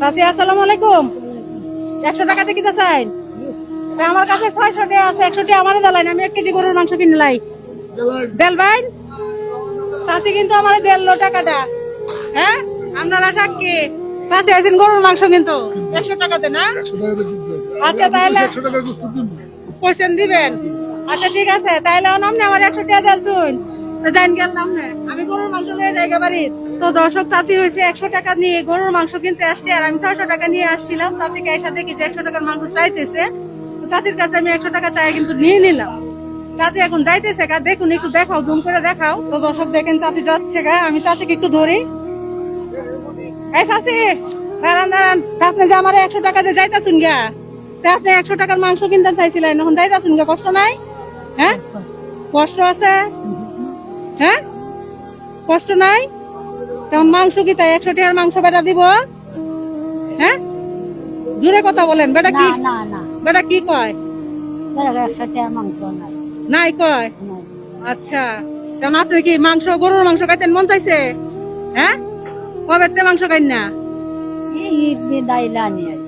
চাচি আসসালামু আলাইকুম। 100 টাকাতে কিটা চাই? আমার কাছে 600 টাকা আছে, 100 টাকা আমারে দেলাই না, আমি 1 কেজি গরুর মাংস কিনে লাই। দেল ভাই চাচি কিন্তু আমারে দেল টাকাটা। হ্যাঁ আপনারা সাক্ষী, চাচি আছেন গরুর মাংস কিন্তু 100 টাকাতে না। আচ্ছা তাহলে পয়সা দিবেন। আচ্ছা ঠিক আছে, তাহলে আপনি আমার 100 টাকা দেলছুন, জান গেলাম না, আমি গরুর মাংস নিয়ে জায়গা বাড়ি। তো দর্শক, চাচি হয়েছে 100 টাকা নিয়ে গরুর মাংস কিনতে আসছে, আর আমি 600 টাকা নিয়ে আসছিলাম। চাচিকে এসে দেখি যে 100 টাকার মাংস চাইতেছে। চাচির কাছে আমি 100 টাকা চাই কিন্তু নিয়ে নিলাম। চাচি এখন যাইতেছে গা, দেখুন একটু দেখাও, জুম করে দেখাও। তো দর্শক দেখেন চাচি যাচ্ছে গা, আমি চাচিকে একটু ধরি। এই চাচি দাঁড়ান দাঁড়ান, আপনি যে আমার 100 টাকা দিয়ে যাইতেছেন গা, আপনি 100 টাকার মাংস কিনতে চাইছিলেন, এখন যাইতেছেন গা, কষ্ট নাই? হ্যাঁ কষ্ট আছে, হ্যাঁ কষ্ট নাই? তেমন মাংস কি তাই 100 টাকার মাংস বেটা দিব? হ্যাঁ জোরে কথা বলেন, বেটা কি বেটা কি কয়? 100 টাকার মাংস নাই। নাই কয়? আচ্ছা, তেমন আপনি কি মাংস, গরুর মাংস খাইতেন মন চাইছে? হ্যাঁ কবে একটা মাংস খাইন না? ঈদ বিদাইলে আনি আর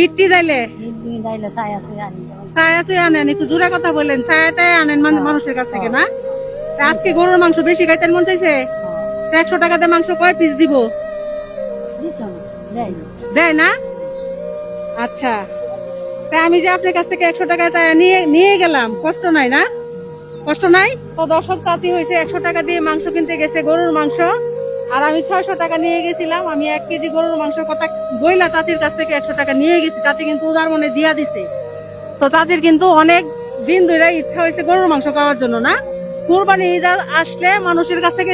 ইটটি দাইলে ঈদ বিদাইলে ছায়া ছুঁয়ে আনি। ছায়া ছুঁয়ে আনেন, একটু জোরে কথা বলেন, ছায়াটাই আনেন মানুষের কাছ থেকে না? তা আজকে গরুর মাংস বেশি খাইতেন মন চাইছে? 100 টাকাতে মাংস কয় পিস দিব? দিত না, দেয় না। দেয় না? আচ্ছা, তাই আমি যে আপনার কাছ থেকে 100 টাকা চাই নিয়ে গেলাম, কষ্ট নাই না? কষ্ট নাই? তো দর্শক, চাচি হয়েছে 100 টাকা দিয়ে মাংস কিনতে গেছে, গরুর মাংস, আর আমি 600 টাকা নিয়ে গেছিলাম। আমি 1 কেজি গরুর মাংসের কথা বইলা চাচির কাছ থেকে 100 টাকা নিয়ে গেছি। চাচি কিন্তু উদার মনে দিয়া দিছে। তো চাচির কিন্তু অনেক দিন ধরে ইচ্ছা হয়েছে গরুর মাংস খাওয়ার জন্য না? কুরবানি ঈদ আসলে মানুষের কাছ থেকে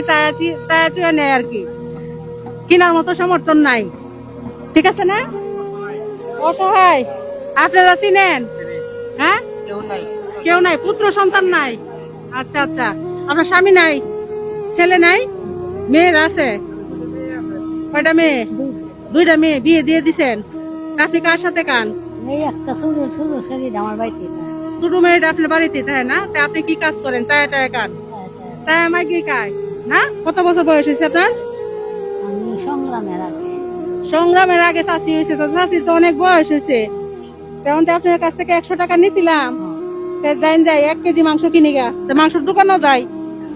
চায়া চুয়া নেয় আর কি, কেনার মতো সমর্থন নাই। ঠিক আছে না? অসহায় আপনারা চিনেন? হ্যাঁ কেউ নাই, পুত্র সন্তান নাই? আচ্ছা আচ্ছা, আপনার স্বামী নাই, ছেলে নাই, মেয়ের আছে? কয়টা মেয়ে? দুইটা মেয়ে বিয়ে দিয়ে দিছেন। আপনি কার সাথে কান? এই একটা ছোট ছোট শরীর আমার বাড়িতে না। ছোট মেয়েটা আপনার বাড়িতে তাই না? তা আপনি কি কাজ করেন? চায়া টায়া কান? চায়া মাই কি খায় না? কত বছর বয়স হয়েছে আপনার? আমি সংগ্রামের আগে। সংগ্রামের আগে চাষি হয়েছে, তো চাষির তো অনেক বয়স হয়েছে। তেমন যে আপনার কাছ থেকে 100 টাকা নিয়েছিলাম, যাই 1 কেজি মাংস কিনে গা, মাংসের দোকানও যাই।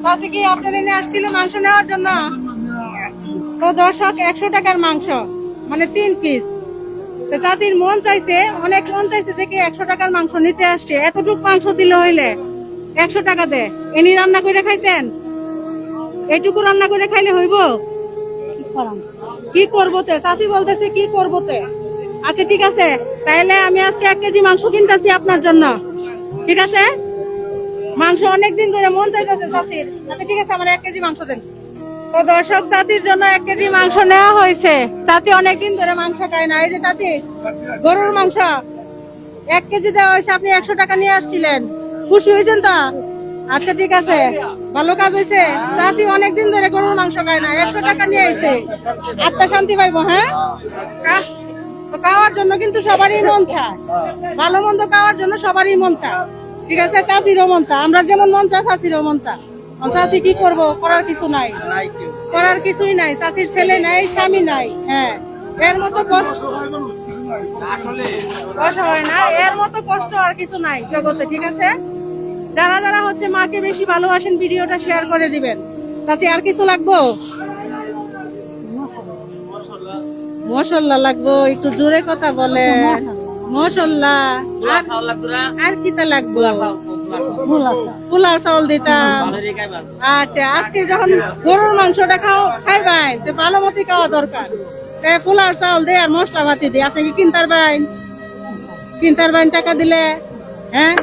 চাষি কি আপনার এনে আসছিল মাংস নেওয়ার জন্য? তো দর্শক, 100 টাকার মাংস মানে 3 পিস। তো চাচির মন চাইছে, অনেক মন চাইছে দেখে 100 টাকার মাংস নিতে আসছে। এতটুক মাংস দিলে হইলে 100 টাকা দে এনি রান্না করে খাইতেন? এইটুকু রান্না করে খাইলে হইব? কি করবো তে? চাচি বলতেছে কি করবো তে? আচ্ছা ঠিক আছে, তাইলে আমি আজকে 1 কেজি মাংস কিনতেছি আপনার জন্য। ঠিক আছে, মাংস অনেকদিন ধরে মন চাইতেছে চাচির। আচ্ছা ঠিক আছে, আমার 1 কেজি মাংস দেন। তো দর্শক, চাচির জন্য 1 কেজি মাংস নেওয়া হয়েছে। চাচি অনেকদিন ধরে মাংস খায় না। এই যে চাচি, গরুর মাংস 1 কেজি দেওয়া হয়েছে, আপনি 100 টাকা নিয়ে আসছিলেন, খুশি হয়েছেন তো? আচ্ছা ঠিক আছে, ভালো কাজ হয়েছে। চাচি অনেকদিন ধরে গরুর মাংস খায় না, 100 টাকা নিয়ে আইছে, আত্মা শান্তি পাইবো। হ্যাঁ, তো খাওয়ার জন্য কিন্তু সবারই মন চায়, ভালো মন্দ খাওয়ার জন্য সবারই মন চায়। ঠিক আছে, চাচিরও মন চায়, আমরা যেমন মন চায় চাচিরও মন চায়। চাচি কি করবো, করার কিছু নাই, করার কিছুই নাই। চাচির ছেলে নাই, স্বামী নাই। হ্যাঁ, এর মতো অসহায় না, এর মতো কষ্ট আর কিছু নাই জগতে। ঠিক আছে, যারা যারা হচ্ছে মাকে বেশি ভালোবাসেন, ভিডিওটা শেয়ার করে দিবেন। চাচি আর কিছু লাগবো? মশলা লাগবো, একটু জোরে কথা বলে। মশলা আর কিটা লাগবো? পোলাও চাউল দিতাম। আচ্ছা, আজকে যখন গরুর মাংসটা খাইবেন, তো ভালো মতো খাওয়া দরকার। পোলাও চাউল দিয়ে আর মশলা পাতি দিয়ে আপনি কি কিনতে পারবেন? কিনতে পারবেন টাকা দিলে? হ্যাঁ,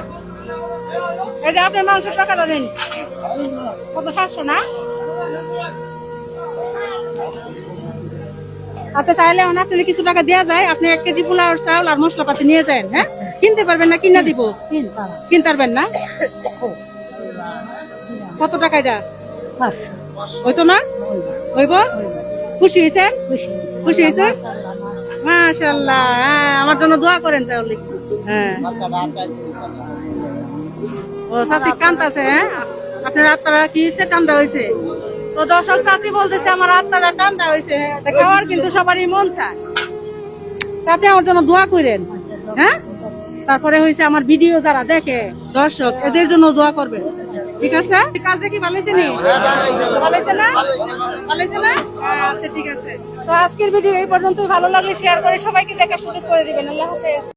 এই যে আপনার মাংসের টাকাটা দিন। কত? 700 না? আচ্ছা, তাহলে আপনার কিছু টাকা দেওয়া যায়, আপনি 1 কেজি পোলাও চাউল আর মশলাপাতি নিয়ে যান। হ্যাঁ, কিনতে পারবেন না? কিনা দিব? কিনতে পারবেন না? কত টাকা এটা? 500 হইতো না? হইব? খুশি হয়েছেন? খুশি হয়েছে? মাশাআল্লাহ, আমার জন্য দোয়া করেন তাহলে। হ্যাঁ, ও চাচি কান্তাছে। হ্যাঁ, আপনার আত্মারা কি হয়েছে? ঠান্ডা হয়েছে? তো দর্শক, চাচি বলতেছে আমার আত্মারা ঠান্ডা হয়েছে। খাওয়ার কিন্তু সবারই মন চায়। তা আপনি আমার জন্য দোয়া করেন, হ্যাঁ? তারপরে হয়েছে আমার ভিডিও যারা দেখে দর্শক, এদের জন্য দোয়া করবেন, ঠিক আছে? কাজটা কি ভালো হয়েছে নি? ভালো হয়েছে না? ভালো হয়েছে না? আচ্ছা ঠিক আছে। তো আজকের ভিডিও এই পর্যন্তই। ভালো লাগলে শেয়ার করে সবাইকে দেখার সুযোগ করে দিবেন। আল্লাহ হাফেজ।